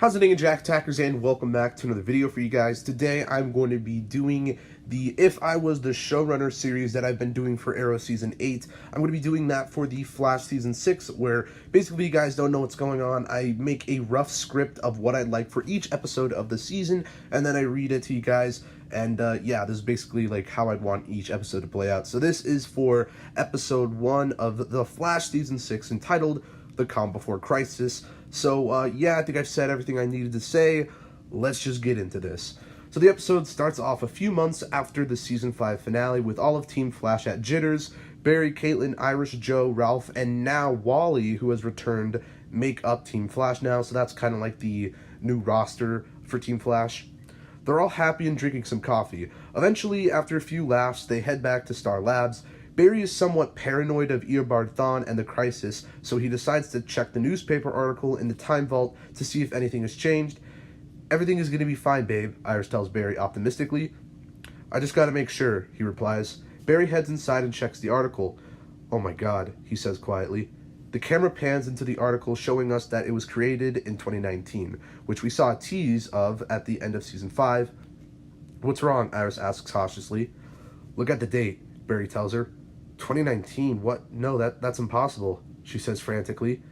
How's it going, Jack Attackers, and welcome back to another video for you guys. Today I'm going to be doing the If I Was the Showrunner series that I've been doing for Arrow Season 8. I'm going to be doing that for the Flash Season 6, where basically you guys don't know what's going on. I make a rough script of what I'd like for each episode of the season, and then I read it to you guys. And yeah, this is basically like how I'd want each episode to play out. So this is for episode 1 of the Flash Season 6, entitled The Calm Before Crisis. So, yeah, I think I've said everything I needed to say. Let's just get into this. So the episode starts off a few months after the Season 5 finale with all of Team Flash at Jitters. Barry, Caitlin, Iris, Joe, Ralph, and now Wally, who has returned, make up Team Flash now. So that's kind of like the new roster for Team Flash. They're all happy and drinking some coffee. Eventually, after a few laughs, they head back to Star Labs. Barry is somewhat paranoid of Eobard Thawne and the crisis, so he decides to check the newspaper article in the Time Vault to see if anything has changed. "Everything is going to be fine, babe," Iris tells Barry optimistically. "I just got to make sure," he replies. Barry heads inside and checks the article. "Oh my god," he says quietly. The camera pans into the article, showing us that it was created in 2019, which we saw a tease of at the end of Season 5. "What's wrong?" Iris asks cautiously. "Look at the date," Barry tells her. 2019? What? No, that's impossible," she says frantically.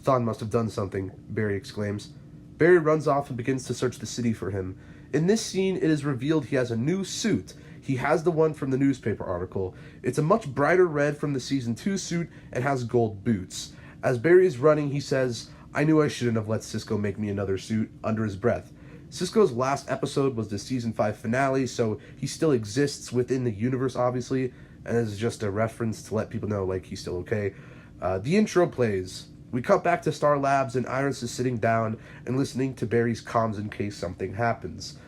"Thawne must have done something," Barry exclaims. Barry runs off and begins to search the city for him. In this scene, it is revealed he has a new suit. He has the one from the newspaper article. It's a much brighter red from the Season 2 suit and has gold boots. As Barry is running, he says, "I knew I shouldn't have let Cisco make me another suit," under his breath. Cisco's last episode was the Season 5 finale, so he still exists within the universe, obviously, and this is just a reference to let people know, like, he's still okay. The intro plays. We cut back to Star Labs, and Iris is sitting down and listening to Barry's comms in case something happens.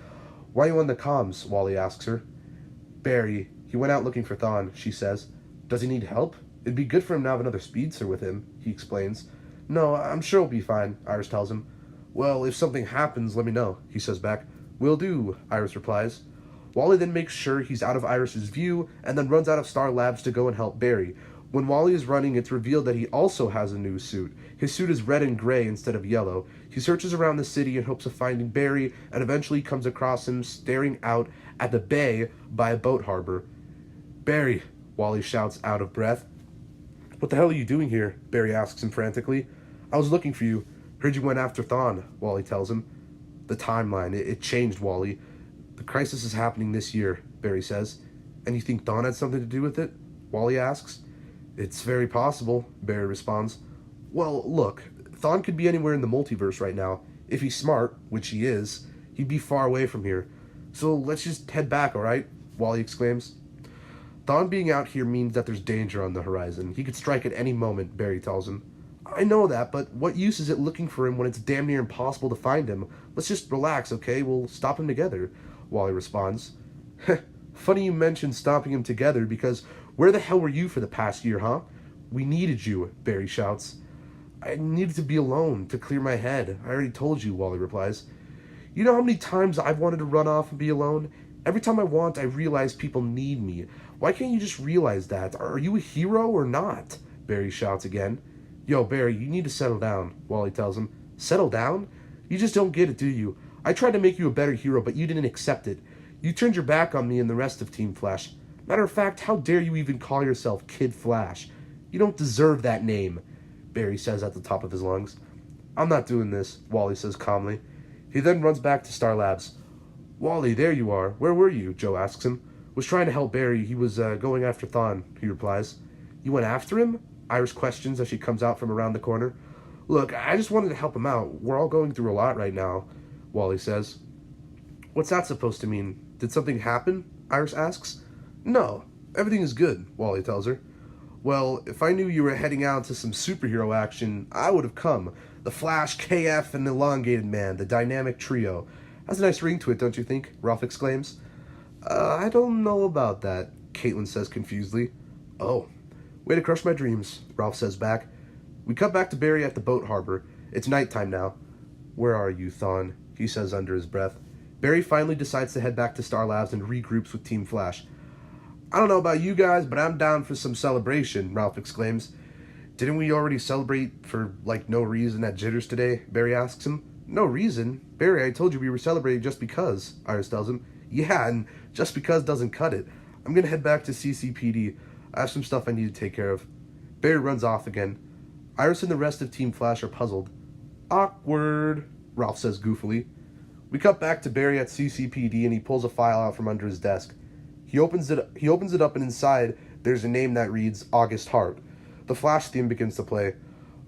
"Why are you on the comms?" Wally asks her. "Barry, he went out looking for Thawne," she says. "Does he need help? It'd be good for him to have another speedster with him," he explains. "No, I'm sure he'll be fine," Iris tells him. "Well, if something happens, let me know," he says back. "Will do," Iris replies. Wally then makes sure he's out of Iris's view and then runs out of Star Labs to go and help Barry. When Wally is running, it's revealed that he also has a new suit. His suit is red and gray instead of yellow. He searches around the city in hopes of finding Barry and eventually comes across him staring out at the bay by a boat harbor. "Barry," Wally shouts out of breath. "What the hell are you doing here?" Barry asks him frantically. "I was looking for you. Heard you went after Thawne," Wally tells him. "The timeline, it changed, Wally. The crisis is happening this year," Barry says. "And you think Thawne had something to do with it?" Wally asks. "It's very possible," Barry responds. "Well, look, Thawne could be anywhere in the multiverse right now. If he's smart, which he is, he'd be far away from here. So let's just head back, alright?" Wally exclaims. "Thawne being out here means that there's danger on the horizon. He could strike at any moment," Barry tells him. "I know that, but what use is it looking for him when it's damn near impossible to find him? Let's just relax, okay? We'll stop him together," Wally responds. "Funny you mentioned stopping him together, because where the hell were you for the past year, huh? We needed you," Barry shouts. "I needed to be alone, to clear my head. I already told you," Wally replies. "You know how many times I've wanted to run off and be alone? Every time I want, I realize people need me. Why can't you just realize that? Are you a hero or not?" Barry shouts again. "Yo, Barry, you need to settle down," Wally tells him. "Settle down? You just don't get it, do you? I tried to make you a better hero, but you didn't accept it. You turned your back on me and the rest of Team Flash. Matter of fact, how dare you even call yourself Kid Flash? You don't deserve that name," Barry says at the top of his lungs. "I'm not doing this," Wally says calmly. He then runs back to Star Labs. "Wally, there you are. Where were you?" Joe asks him. "Was trying to help Barry. He was going after Thawne," he replies. "You went after him?" Iris questions as she comes out from around the corner. "Look, I just wanted to help him out. We're all going through a lot right now," Wally says. "What's that supposed to mean? Did something happen?" Iris asks. "No, everything is good," Wally tells her. "Well, if I knew you were heading out to some superhero action, I would have come. The Flash, KF, and Elongated Man, the dynamic trio. Has a nice ring to it, don't you think?" Ralph exclaims. I don't know about that," Caitlin says confusedly. "Oh, way to crush my dreams," Ralph says back. We cut back to Barry at the boat harbor. It's nighttime now. "Where are you, Thawne?" he says under his breath. Barry finally decides to head back to Star Labs and regroups with Team Flash. "I don't know about you guys, but I'm down for some celebration," Ralph exclaims. "Didn't we already celebrate for, like, no reason at Jitters today?" Barry asks him. No reason? Barry, I told you we were celebrating just because, Iris tells him. Yeah, and just because doesn't cut it. I'm gonna head back to CCPD. I have some stuff I need to take care of. Barry runs off again. Iris and the rest of Team Flash are puzzled. Awkward, Ralph says goofily. We cut back to Barry at CCPD and he pulls a file out from under his desk. He opens it up and inside there's a name that reads August Hart. The Flash theme begins to play.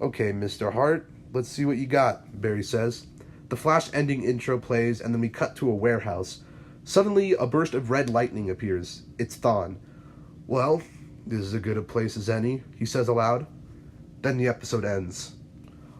Okay, Mr. Hart, let's see what you got, Barry says. The Flash ending intro plays and then we cut to a warehouse. Suddenly, a burst of red lightning appears. It's Thawne. Well, this is as good a place as any, he says aloud. Then the episode ends.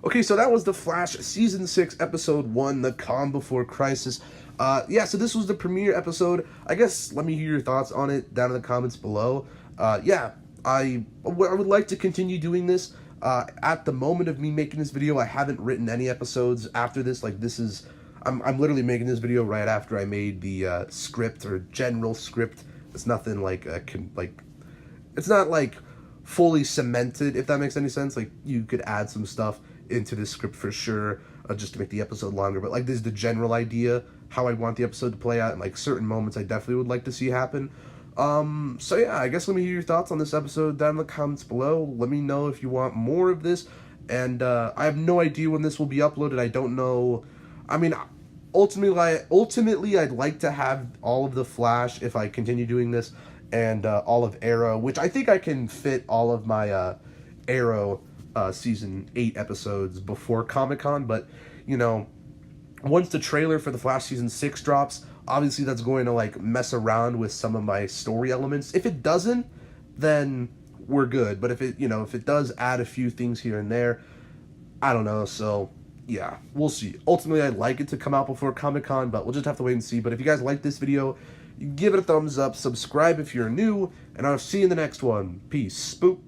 Okay, so that was The Flash Season 6, Episode 1, The Calm Before Crisis. So this was the premiere episode. I guess let me hear your thoughts on it down in the comments below. I would like to continue doing this. At the moment of me making this video, I haven't written any episodes after this. Like, this is... I'm literally making this video right after I made the script, or general script. It's nothing like... it's not, like, fully cemented, if that makes any sense. Like, you could add some stuff into this script for sure, just to make the episode longer. But, like, this is the general idea, how I want the episode to play out, and, like, certain moments I definitely would like to see happen. So yeah, I guess let me hear your thoughts on this episode down in the comments below. Let me know if you want more of this, and I have no idea when this will be uploaded. I don't know. I mean, ultimately, I'd like to have all of The Flash if I continue doing this, and all of Arrow, which I think I can fit all of my Arrow Season 8 episodes before Comic-Con, but, you know, once the trailer for The Flash Season 6 drops, obviously that's going to, like, mess around with some of my story elements. If it doesn't, then we're good. But if it does add a few things here and there, I don't know. So, yeah, we'll see. Ultimately, I'd like it to come out before Comic-Con, but we'll just have to wait and see. But if you guys like this video, give it a thumbs up, subscribe if you're new, and I'll see you in the next one. Peace. Spook.